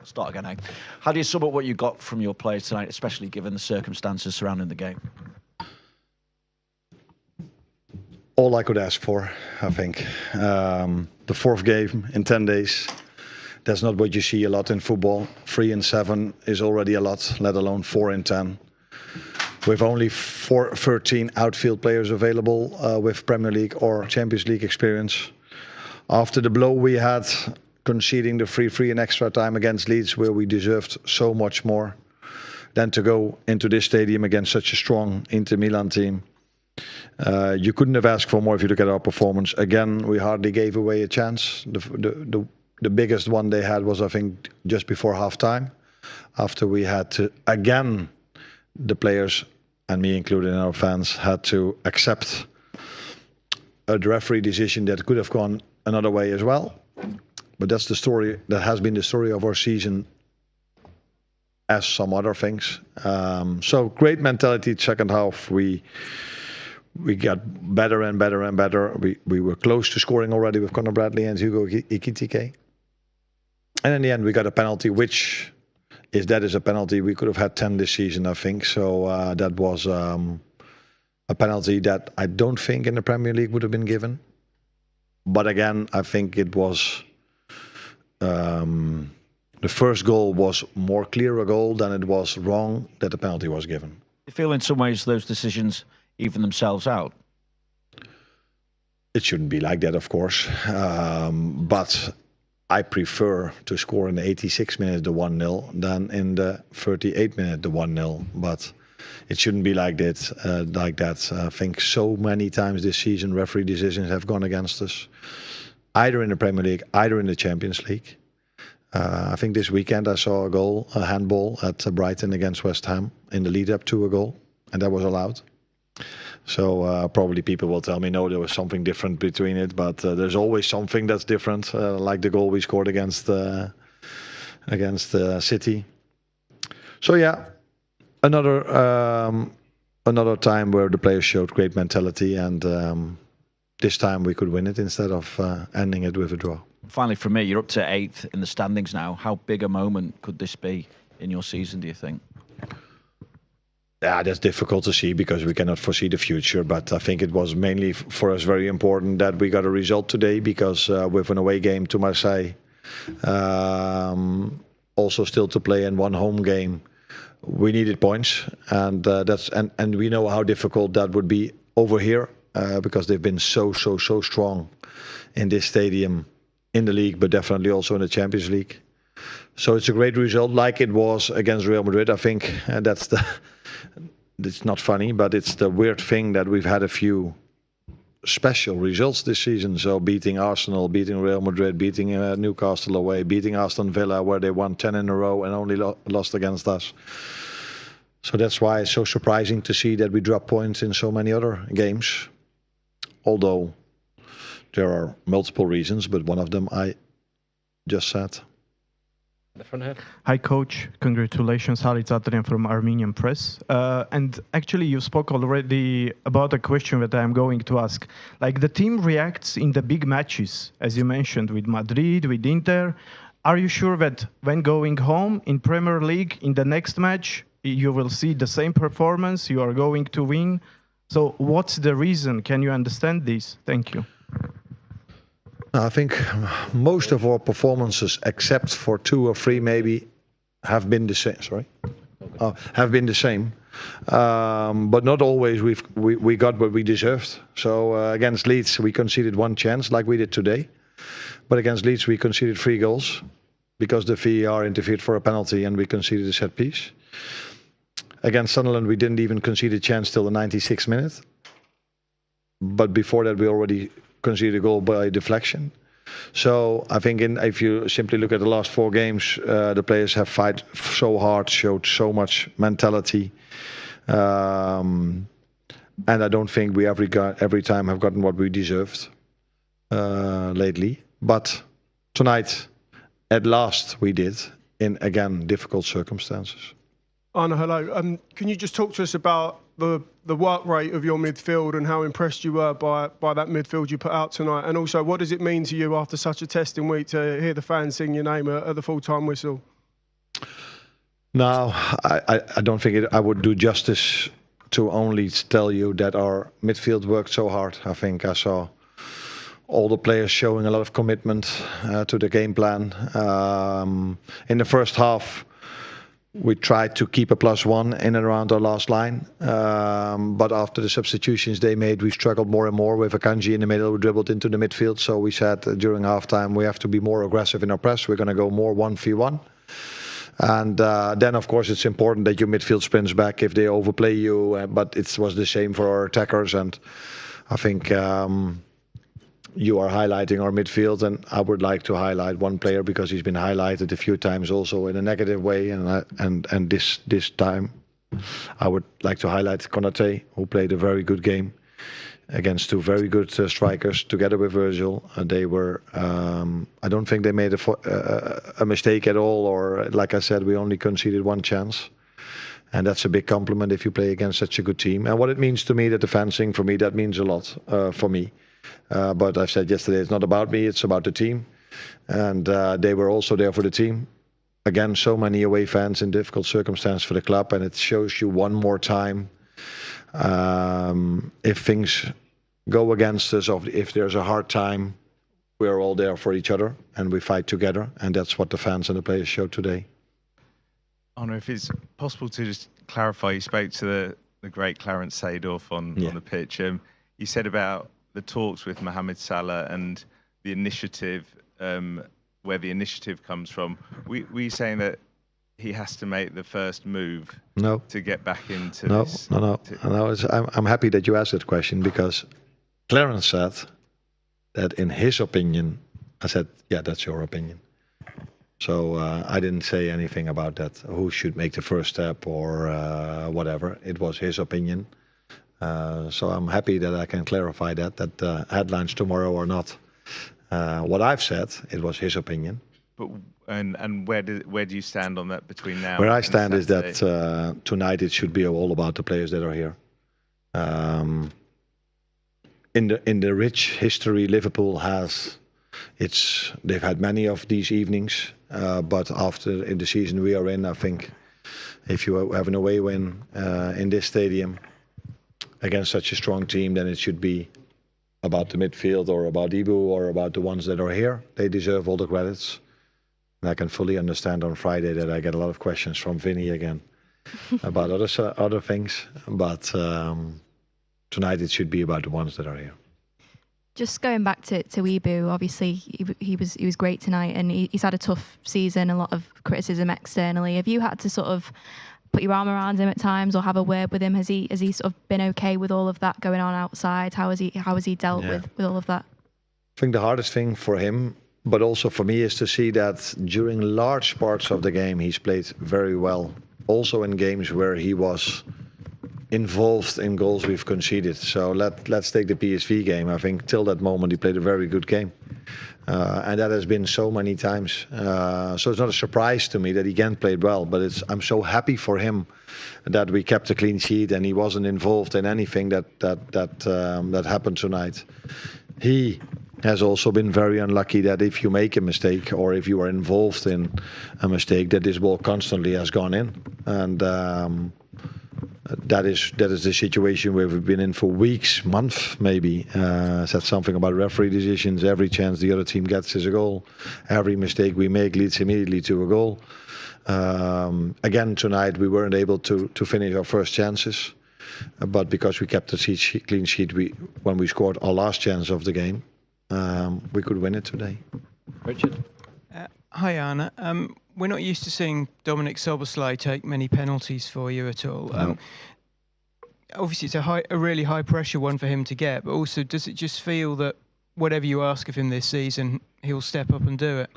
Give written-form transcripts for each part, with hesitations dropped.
Start again, eh? How do you sum up what you got from your players tonight, especially given the circumstances surrounding the game? All I could ask for, I think. The fourth game in 10 days. That's not what you see a lot in football. 3 in 7 is already a lot, let alone 4 in 10. With only 13 outfield players available with Premier League or Champions League experience. After the blow we had, conceding the 3-3 in extra time against Leeds, where we deserved so much more than to go into this stadium against such a strong Inter Milan team. You couldn't have asked for more if you look at our performance. Again, we hardly gave away a chance. The biggest one they had was, I think, just before half-time, after we had to, again, the players, and me included, and our fans, had to accept a referee decision that could have gone another way as well. But that's the story, that has been the story of our season, as some other things. So great mentality, second half. We got better and better and better. We were close to scoring already with Conor Bradley and Hugo Ekitike. And in the end, we got a penalty, which is a penalty. We could have had 10 this season, I think. So that was a penalty that I don't think in the Premier League would have been given. But again, I think it was... the first goal was more clear a goal than it was wrong that the penalty was given. You feel in some ways those decisions even themselves out? It shouldn't be like that, of course. But I prefer to score in the 86th minute the 1-0 than in the 38th minute the 1-0. But it shouldn't be like that. I think so many times this season referee decisions have gone against us, either in the Premier League, either in the Champions League. I think this weekend I saw a handball at Brighton against West Ham in the lead up to a goal, and that was allowed. So probably people will tell me, no, there was something different between it, but there's always something that's different, like the goal we scored against City. So yeah, another time where the players showed great mentality, and this time we could win it instead of ending it with a draw. Finally, for me, you're up to 8th in the standings now. How big a moment could this be in your season, do you think? Yeah, that's difficult to see because we cannot foresee the future. But I think it was mainly for us very important that we got a result today, because with an away game to Marseille, also still to play in one home game, we needed points, and and we know how difficult that would be over here because they've been so strong in this stadium, in the league, but definitely also in the Champions League. So it's a great result, like it was against Real Madrid. I think it's not funny, but it's the weird thing that we've had a few special results this season. So beating Arsenal, beating Real Madrid, beating Newcastle away, beating Aston Villa, where they won 10 in a row and only lost against us. So that's why it's so surprising to see that we drop points in so many other games. Although there are multiple reasons, but one of them I just said. The front head. Hi, Coach. Congratulations. Halit Adrian from Armenian Press. And actually, you spoke already about a question that I'm going to ask. Like, the team reacts in the big matches, as you mentioned, with Madrid, with Inter. Are you sure that when going home in Premier League, in the next match, you will see the same performance, you are going to win? So what's the reason? Can you understand this? Thank you. I think most of our performances, except for 2 or 3 maybe, have been the same. Have been the same, but not always. We got what we deserved. So against Leeds, we conceded 1 chance, like we did today. But against Leeds, we conceded 3 goals because the VAR interfered for a penalty, and we conceded a set piece. Against Sunderland, we didn't even concede a chance till the 96th minute. But before that, we already conceded a goal by deflection. So I think if you simply look at the last 4 games, the players have fight so hard, showed so much mentality. And I don't think we every time have gotten what we deserved lately. But tonight, at last, we did, in, again, difficult circumstances. Arne, hello. Can you just talk to us about the work rate of your midfield and how impressed you were by that midfield you put out tonight? And also, what does it mean to you after such a testing week to hear the fans sing your name at the full-time whistle? No, I don't think I would do justice to only tell you that our midfield worked so hard. I think I saw all the players showing a lot of commitment to the game plan. In the first half, we tried to keep a +1 in and around our last line. But after the substitutions they made, we struggled more and more with Akanji in the middle, who dribbled into the midfield. So we said during halftime, we have to be more aggressive in our press. We're going to go more 1v1. And then, of course, it's important that your midfield sprints back if they overplay you. But it was the same for our attackers. And I think you are highlighting our midfield. And I would like to highlight one player because he's been highlighted a few times also in a negative way. And this time, I would like to highlight Konate, who played a very good game against two very good strikers together with Virgil. They were, I don't think they made a mistake at all, or like I said, we only conceded one chance. And that's a big compliment if you play against such a good team. And what it means to me, that defending, for me, that means a lot for me. But I've said yesterday, it's not about me, it's about the team. And they were also there for the team. Again, so many away fans in difficult circumstances for the club. And it shows you one more time, if things go against us, or if there's a hard time, we're all there for each other and we fight together. And that's what the fans and the players showed today. Honor, if it's possible to just clarify, you spoke to the great Clarence Seedorf on the pitch. You said about the talks with Mohamed Salah and the initiative, where the initiative comes from. Were you saying that he has to make the first move to get back into this? No. I'm happy that you asked that question, because Clarence said that in his opinion, I said, yeah, that's your opinion. So I didn't say anything about that, who should make the first step or whatever. It was his opinion. So I'm happy that I can clarify that the headlines tomorrow are not what I've said. It was his opinion. But and where do you stand on that between now? Where I stand is that tonight it should be all about the players that are here. In the rich history Liverpool has, they've had many of these evenings, but after in the season we are in, I think if you have an away win in this stadium against such a strong team, then it should be about the midfield or about Ibu or about the ones that are here. They deserve all the credits. And I can fully understand on Friday that I get a lot of questions from Vinny again about other things. But tonight it should be about the ones that are here. Just going back to Ibu, obviously he was great tonight, and he's had a tough season, a lot of criticism externally. Have you had to sort of put your arm around him at times or have a word with him? Has he sort of been okay with all of that going on outside? How has he dealt with all of that? I think the hardest thing for him, but also for me, is to see that during large parts of the game he's played very well. Also in games where he was involved in goals we've conceded. So let's take the PSV game. I think till that moment he played a very good game. And that has been so many times. So it's not a surprise to me that he again played well, but I'm so happy for him that we kept a clean sheet and he wasn't involved in anything that happened tonight. He has also been very unlucky that if you make a mistake or if you are involved in a mistake, that this ball constantly has gone in. And that is the situation where we've been in for weeks, months maybe. Said something about referee decisions. Every chance the other team gets is a goal. Every mistake we make leads immediately to a goal. Again tonight we weren't able to finish our first chances, but because we kept the clean sheet, when we scored our last chance of the game, we could win it today. Richard? Hi, Anna. We're not used to seeing Dominic Szoboszlai take many penalties for you at all. No. Obviously, it's a really high pressure one for him to get, but also does it just feel that whatever you ask of him this season, he'll step up and do it?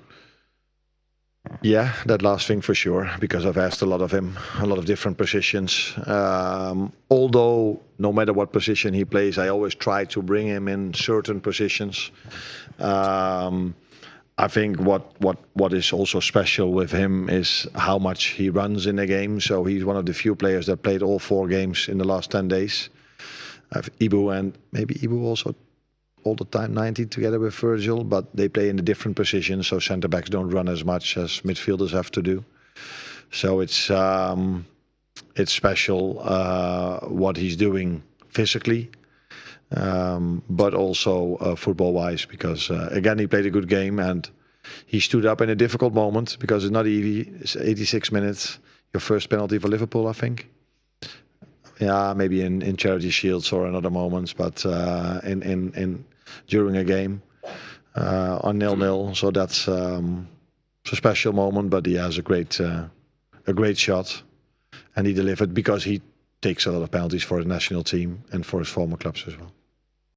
Yeah, that last thing for sure, because I've asked a lot of him, a lot of different positions. Although no matter what position he plays, I always try to bring him in certain positions. I think what is also special with him is how much he runs in a game. So he's one of the few players that played all 4 games in the last 10 days. I have Ibu and maybe Ibu also all the time 90 together with Virgil, but they play in a different position. So centre backs don't run as much as midfielders have to do. So it's special what he's doing physically, but also football-wise, because again he played a good game and he stood up in a difficult moment, because it's not easy. It's 86 minutes. Your first penalty for Liverpool, I think. Yeah, maybe in Charity Shields or in other moments, but in during a game on 0-0. So that's a special moment. But he has a great shot, and he delivered because he takes a lot of penalties for his national team and for his former clubs as well.